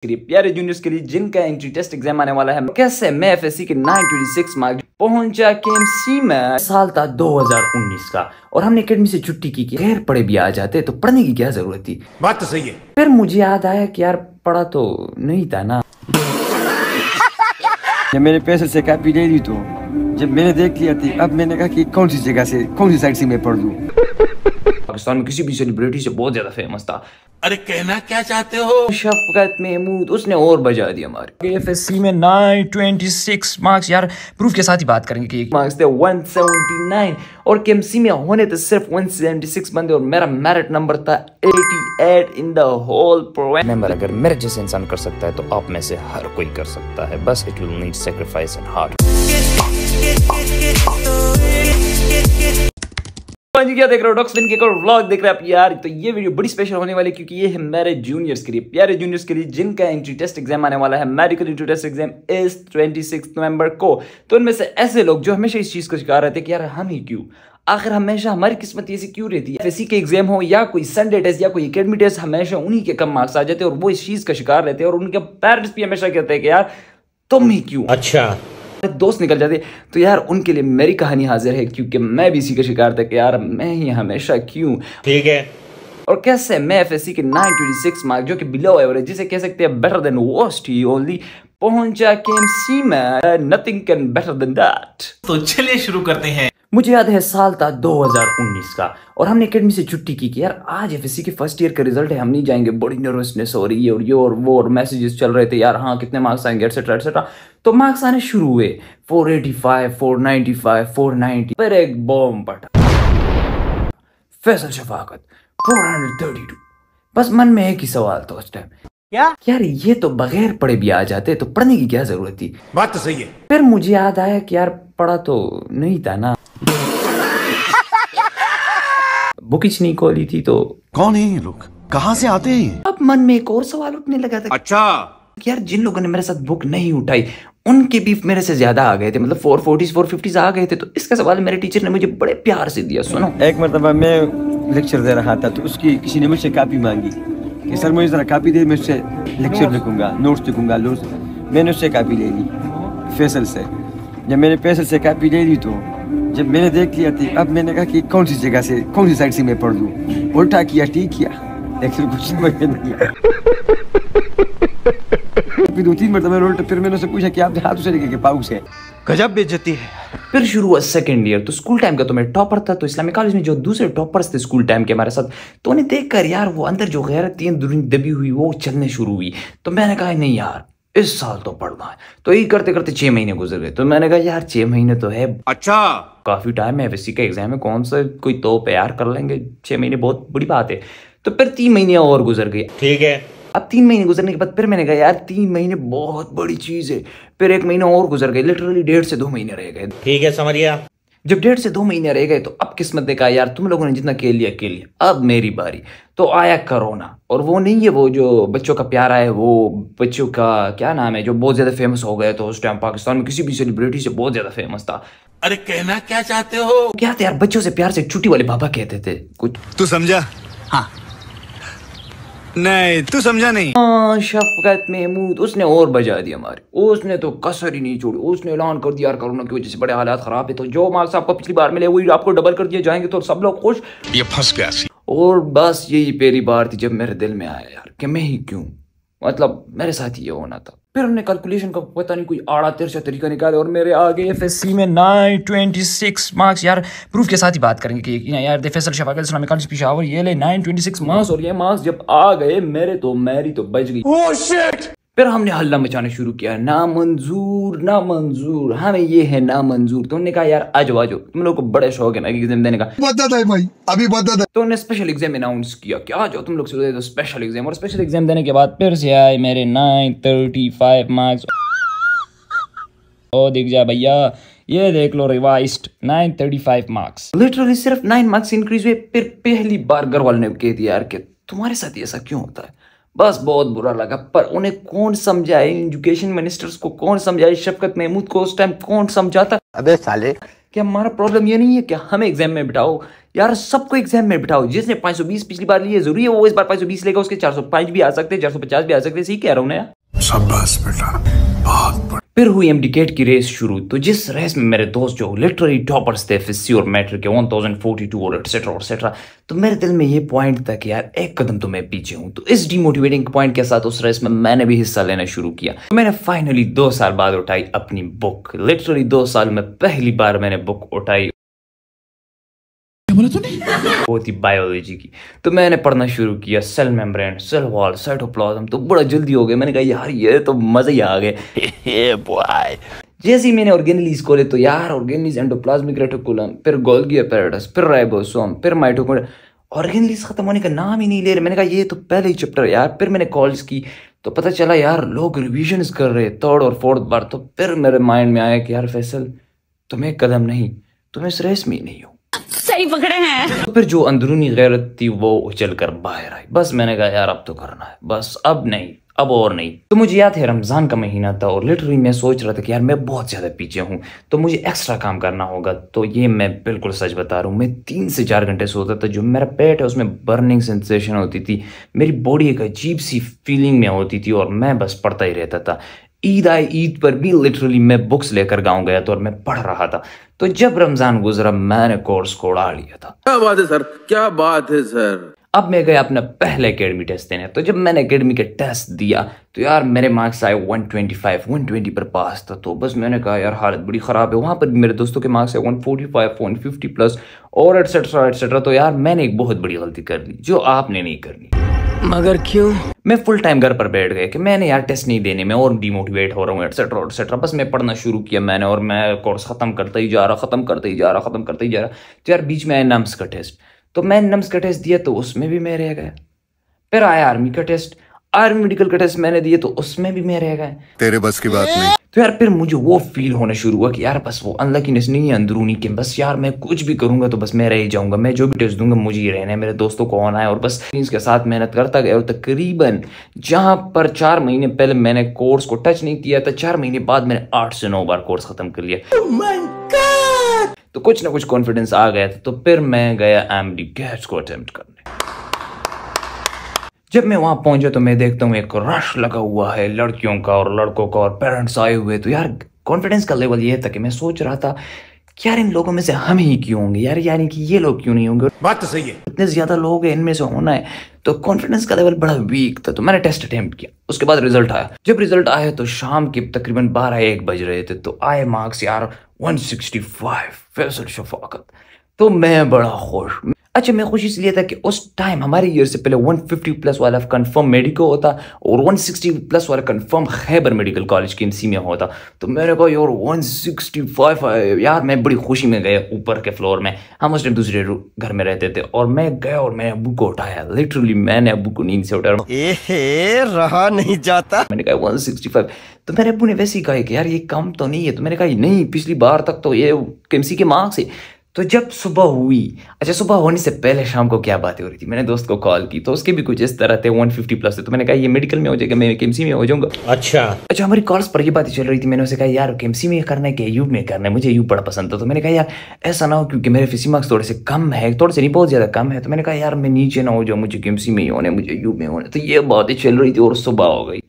प्यारे जूनियर्स के लिए जिनका एंट्री टेस्ट एग्जाम आने वाला है, कैसे मैं एफएससी के 926 मार्क्स पहुंचा केएमसी में। साल था 2019 का और हमने एकेडमी से छुट्टी की गैर पढ़े भी आ जाते तो पढ़ने की क्या जरूरत थी। बात तो सही है। फिर मुझे याद आया कि यार पढ़ा तो नहीं था ना। जब मैंने पैसे से कॉपी ले ली तो जब मैंने देख लिया थी, अब मैंने कहा कि कौन सी जगह से कौन सी साइड से मैं पढ़ लूं। पाकिस्तान में किसी भी सेलिब्रिटी से बहुत ज्यादा फेमस था। अरे कहना क्या चाहते हो? शफकत महमूद, उसने और बजा दिया हमारे। एफएससी में 926 मार्क्स, यार प्रूफ के साथ ही बात करेंगे कि मार्क्स थे 179 और केएमसी में होने तो सिर्फ 176 बंदे और मेरा मेरिट नंबर था 88 in the whole program. Member अगर मेरे जैसे इंसान कर सकता है तो आप में से हर कोई कर सकता है, बस it will need sacrifice and hard. जी क्या देख रहे हो? डॉक्सविन के एक और व्लॉग देख रहे हैं आप यार। तो ये वीडियो बड़ी स्पेशल होने वाली क्योंकि ये है मेरे जूनियर्स के लिए, प्यारे जूनियर्स के लिए जिनका एंट्री टेस्ट एग्जाम आने वाला है। मेडिकल एंट्री टेस्ट एग्जाम इस 26 नवंबर को। तो उनमें से ऐसे लोग जो हमेशा इस चीज को शिकार रहते हैं कि यार हम ही क्यों, आखिर हमेशा हमारी किस्मत ऐसी क्यों रहती है। एफएससी के एग्जाम हो या कोई संडे टेस्ट या कोई एकेडमी टेस्ट, हमेशा उन्हीं के कम मार्क्स आ जाते हैं और वो इस चीज का शिकार रहते हैं और उनके पेरेंट्स भी हमेशा कहते हैं कि यार तुम ही क्यों। अच्छा, दोस्त निकल जाते। तो यार उनके लिए मेरी कहानी हाजिर है क्योंकि मैं भी इसी का शिकार था कि यार मैं ही हमेशा क्यों। ठीक है। और कैसे मैं एफएससी के 926 मार्क्स जो कि बिलो एवरेज, जिसे कह सकते हैं बेटर देन वर्स्ट ही ओनली, पहुंचा केएमसी में। Nothing can better than that. तो चलिए शुरू करते हैं। मुझे याद है साल था 2019 का और हमने एकेडमी से छुट्टी की कि यार आज एफएससी के फर्स्ट ईयर का रिजल्ट है, हम नहीं जाएंगे। बड़ी नर्वसनेस हो रही है और ये और वो और मैसेजेस चल रहे थे यार, हाँ कितने मार्क्स आएंगे एटसेट्रा एटसेट्रा। तो मार्क्स आने शुरू हुए 485, 495, 490। फिर एक बॉम्ब फटा, फैसल शफाकत 432। बस मन में एक ही सवाल था उस टाइम, क्या यार ये तो बगैर पढ़े भी आ जाते तो पढ़ने की क्या जरूरत थी। बात तो सही है। फिर मुझे याद आया कि यार पढ़ा तो नहीं था ना। बुक ही नहीं खोली थी तो कौन है ये लोग, कहाँ से आते हैं? अब मन में एक और सवाल उठने लगा था। अच्छा, यार जिन लोगों ने मेरे साथ बुक नहीं उठाई उनके भी मेरे से ज्यादा आ गए थे, मतलब 440s 450s आ गए थे। तो इसका सवाल मेरे टीचर ने मुझे बड़े प्यार से दिया। सुनो, एक मरतबा मैं लेक्चर दे रहा था तो उसकी किसी ने मुझसे कापी मांगी कि सर मुझे जरा कापी दे, मैं उससे लेक्चर लिखूंगा, नोट्स लिखूंगा। मैंने उससे कापी ले ली फैसल से। जब मैंने फैसल से कापी ले ली तो जब मैंने देख लिया थी, अब मैंने कहा कि कौन सी जगह से कौन सी साइड से मैं पढ़ लूं। उल्टा किया, ठीक किया, लेकिन कुछ समझ नहीं आया। फिर 2-3 मरतबा उल्टा, फिर मैंने उससे पूछा कि आपने हाथ से लेके के पाऊ से। गजब बेइज्जती है। फिर शुरू हुआ सेकंड ईयर। तो स्कूल टाइम का तो मैं टॉपर था, तो इस्लामिक कॉलेज में जो दूसरे टॉपर्स थे स्कूल टाइम के हमारे साथ, तो उन्हें देखकर यार वो अंदर जो गैरत थी दबी हुई वो चलने शुरू हुई। तो मैंने कहा नहीं यार इस साल तो पढ़ना है। तो यही करते करते 6 महीने गुजर गए। तो मैंने कहा यार 6 महीने तो है, अच्छा काफी टाइम है, एफएससी का एग्जाम है, कौन सा कोई तो प्यार कर लेंगे, 6 महीने बहुत बड़ी बात है। तो फिर 3 महीने और गुजर गए। ठीक है। अब 3 महीने गुजरने के बाद फिर मैंने कहा यार 3 महीने बहुत बड़ी चीज है। फिर 1 महीना और गुजर गए, लिटरली 1.5 से 2 महीने रह गए। ठीक है, समझ गया। जब 1.5 से 2 महीने रह गए तो अब किस्मत ने कहा यार तुम लोगों ने जितना खेल लिया, अब मेरी बारी। तो आया कोरोना, और वो नहीं है वो जो बच्चों का प्यार है, वो बच्चों का क्या नाम है जो बहुत ज्यादा फेमस हो गए। तो उस टाइम पाकिस्तान में किसी भी सेलिब्रिटी से बहुत ज्यादा फेमस था। अरे कहना क्या चाहते हो? क्या थे यार, बच्चों से प्यार से छुट्टी वाले बाबा कहते थे कुछ। तू समझा? हाँ नहीं, तू समझा नहीं। शफकत महमूद, उसने और बजा दिया हमारे। उसने तो कसर ही नहीं छोड़ी। उसने ऐलान कर दिया यार कोरोना की वजह से बड़े हालात खराब है, तो जो मार्क्स आपको पिछली बार मिले वही आपको डबल कर दिए जाएंगे तो सब लोग खुश। ये फंस गया। और बस यही पहली बार थी जब मेरे दिल में आया यार कि मैं ही क्यों, मतलब मेरे साथ ही ये होना था। फिर हमने कैलकुलेशन का पता नहीं कोई आड़ा तिरछा तरीका निकाले और मेरे आगे एफएससी में 926 मार्क्स, यार प्रूफ के साथ ही बात करेंगे कि यार फैसल शफाकत इस्लामिक कॉलेज पेशावर ये ले 926 मार्क्स। और ये मार्क्स जब आ गए मेरे तो मेरी तो बच गई। Oh shit. फिर हमने हल्ला मचाना शुरू किया, नामंजूर नामंजूर, हमें ये है नामंजूर। तो उन्होंने कहा यार आ जाओ तुम लोग को बड़े शौक है ना एग्जाम देने का। बदत है भाई, अभी बदत है। तो उन्होंने स्पेशल एग्जाम अनाउंस किया कि आ जाओ तुम लोग से तो स्पेशल एग्जाम। और स्पेशल एग्जाम देने के बाद फिर से आए मेरे 935 मार्क्स। ओ दिख जा भैया, ये देख लो रिवाइज्ड 935 मार्क्स। लिटरली सिर्फ 9 मार्क्स इंक्रीज हुए। फिर पहली बार घर वालों ने कह दिया यार कि तुम्हारे साथ ऐसा क्यों होता है। बस बहुत बुरा लगा, पर उन्हें कौन समझाए, एजुकेशन मिनिस्टर्स को कौन समझाए, शफकत महमूद को उस टाइम कौन समझाता। अबे साले, कि हमारा प्रॉब्लम ये नहीं है कि हमें एग्जाम में बिठाओ, यार सबको एग्जाम में बिठाओ, जिसने 520 पिछली बार लिए जरूरी है वो इस बार 520 लेगा, उसके 405 भी आ सकते हैं, 450 भी आ सकते हैं, सही कह रहा हूँ ना यार। शाबाश बेटा, बहुत। फिर हुई एमडीकेट की रेस शुरू। तो जिस रेस में मेरे दोस्त जो लिटरली टॉपर्स थे एफएससी और मैट्रिक के 1042 और एटसेट्रा, तो मेरे दिल में ये पॉइंट था कि यार एक कदम तो मैं पीछे हूं। तो इस डिमोटिवेटिंग पॉइंट के साथ उस रेस में मैंने भी हिस्सा लेना शुरू किया। तो मैंने फाइनली 2 साल बाद उठाई अपनी बुक। लिटरली 2 साल में पहली बार मैंने बुक उठाई, वो थी बायोलॉजी की। तो मैंने पढ़ना शुरू किया cell membrane, cell wall, cytoplasm. तो बड़ा जल्दी हो गया, मैंने कहा यार ये तो मजा ही आ गए। जैसे ही मैंने ऑर्गेनेलीज खोले तो यार ऑर्गेनेलीज, एंडोप्लाज्मिक रेटिकुलम, फिर गोल्गी अपैरेटस, फिर राइबोसोम, फिर माइटोकॉन्ड्रिया। ऑर्गेनेलीज खत्म होने का नाम ही नहीं ले रहे। मैंने कहा ये तो पहले ही चैप्टर है यार। फिर मैंने कॉल्स की तो पता चला यार लोग रिविजन्स कर रहे 3rd और 4th बार। तो फिर मेरे माइंड में आया कि यार फैसल तुम्हें कदम नहीं, तुम इस रेस में ही नहीं हो। सही पकड़े हैं। तो फिर जो अंदरूनी गैरत थी वो उछल कर बाहर आई। बस मैंने कहा यार अब तो करना है, बस अब नहीं, अब और नहीं। तो मुझे याद है रमजान का महीना था और लिटरली मैं सोच रहा था कि यार मैं बहुत ज्यादा पीछे हूँ, तो मुझे एक्स्ट्रा काम करना होगा। तो ये मैं बिल्कुल सच बता रहा हूँ, मैं 3 से 4 घंटे सोता था। जो मेरा पेट है उसमें बर्निंग सेंसेशन होती थी, मेरी बॉडी एक अजीब सी फीलिंग में होती थी और मैं बस पढ़ता ही रहता था। ईद आई, ईद पर भी लिटरली मैं बुक्स लेकर गाँव गया था और मैं पढ़ रहा था। तो जब रमजान गुजरा मैंने कोर्स को उड़ा लिया था। क्या बात है सर, क्या बात है सर। अब मैं गया अपना पहले एकेडमी टेस्ट देने। तो जब मैंने एकेडमी के टेस्ट दिया तो यार मेरे मार्क्स आए 125, 120 पर पास था। तो बस मैंने कहा यार हालत बड़ी ख़राब है। वहाँ पर भी मेरे दोस्तों के मार्क्स है 145, 150 प्लस और एटसेट्रा एटसेट्रा। तो यार मैंने एक बहुत बड़ी गलती कर ली जो आपने नहीं करनी। मगर क्यों? मैं फुल टाइम घर पर बैठ गया कि मैंने यार टेस्ट नहीं देने में और डिमोटिवेट हो रहा हूँ एटसेट्रा एटसेट्रा। बस मैं पढ़ना शुरू किया मैंने और मैं कोर्स ख़त्म करता ही जा रहा, ख़त्म करते ही जा रहा। तो यार बीच में आया नम्स का टेस्ट। तो मैंने नम्स का टेस्ट दिया तो उसमें भी मैं रह गया। फिर आया आर्मी का टेस्ट, आर्मी मेडिकल का टेस्ट मैंने दिया तो उसमें भी मैं रह गया। तेरे बस की बात नहीं। तो यार फिर मुझे वो फील होना शुरू हुआ कि यार बस वो अनलकीनेस नहीं है अंदरूनी के, बस यार मैं कुछ भी करूंगा तो बस मैं रह ही जाऊंगा। मैं जो भी टेस्ट दूंगा मुझे ही रहना है, मेरे दोस्तों को होना है। और बस इसके साथ मेहनत करता गया और तकरीबन जहां पर 4 महीने पहले मैंने कोर्स को टच नहीं किया था, 4 महीने बाद मैंने 8 से 9 बार कोर्स खत्म कर लिया। तो कुछ ना कुछ कॉन्फिडेंस आ गया था। तो फिर मैं गया एमडीकेट को अटेम्प्ट करने। जब मैं वहां पहुंचा तो मैं देखता हूँ एक रश लगा हुआ है लड़कियों का और लड़कों का और पेरेंट्स आए हुए। तो यार कॉन्फिडेंस का लेवल ये था कि मैं सोच रहा था कि यार इन लोगों में से हम ही क्यों होंगे यार, यानी कि ये लोग क्यों नहीं होंगे। बात तो सही है। इतने ज्यादा लोग हैं, इनमें से होना है। तो कॉन्फिडेंस का लेवल बड़ा वीक था। तो मैंने टेस्ट अटेम्प्ट किया, उसके बाद रिजल्ट आया। जब रिजल्ट आया तो शाम के तकरीबन 12-1 बज रहे थे। तो आए मार्क्स यार 165, फैसल शफाकत। तो मैं बड़ा खुश। अच्छा मैं खुश इसलिए था कि उस टाइम हमारे ईयर से पहले 150 प्लस वाला कंफर्म मेडिको होता और 160 प्लस वाला कंफर्म खैबर मेडिकल कॉलेज के एमसी में होता। तो मैंने कहा यार 165 यार। मैं बड़ी खुशी में गया ऊपर के फ्लोर में, हम उस टाइम दूसरे घर में रहते थे। और मैं गया और मैंने अब्बू को उठाया। लिटरली मैंने अब्बू को नींद से उठाया। रहा नहीं जाता। मैंने कहा 165। तो मेरे अब्बू ने वैसे ही कहा कि यार ये कम तो नहीं है। तो मैंने कहा नहीं, पिछली बार तक तो ये एमसी के मार्क्स है। तो जब सुबह हुई, अच्छा सुबह होने से पहले शाम को क्या बातें हो रही थी, मैंने दोस्त को कॉल की तो उसके भी कुछ इस तरह थे 150 प्लस थे। तो मैंने कहा ये मेडिकल में हो जाएगा, मैं केएमसी में हो जाऊंगा। अच्छा हमारी कॉल्स पर ये बातें चल रही थी। मैंने उसे कहा यार केएमसी में करना है कि यूब में करना है, मुझे यूब बड़ा पसंद था। तो मैंने कहा यार ऐसा ना हो क्योंकि मेरे फिसी मार्क्स थोड़े से कम है, थोड़े से नहीं बहुत ज्यादा कम है। तो मैंने कहा यार मैं नीचे ना हो जाऊँ, मुझे केएमसी में ही होना है, मुझे यूब में होना है। तो ये बातें चल रही थी और सुबह हो गई।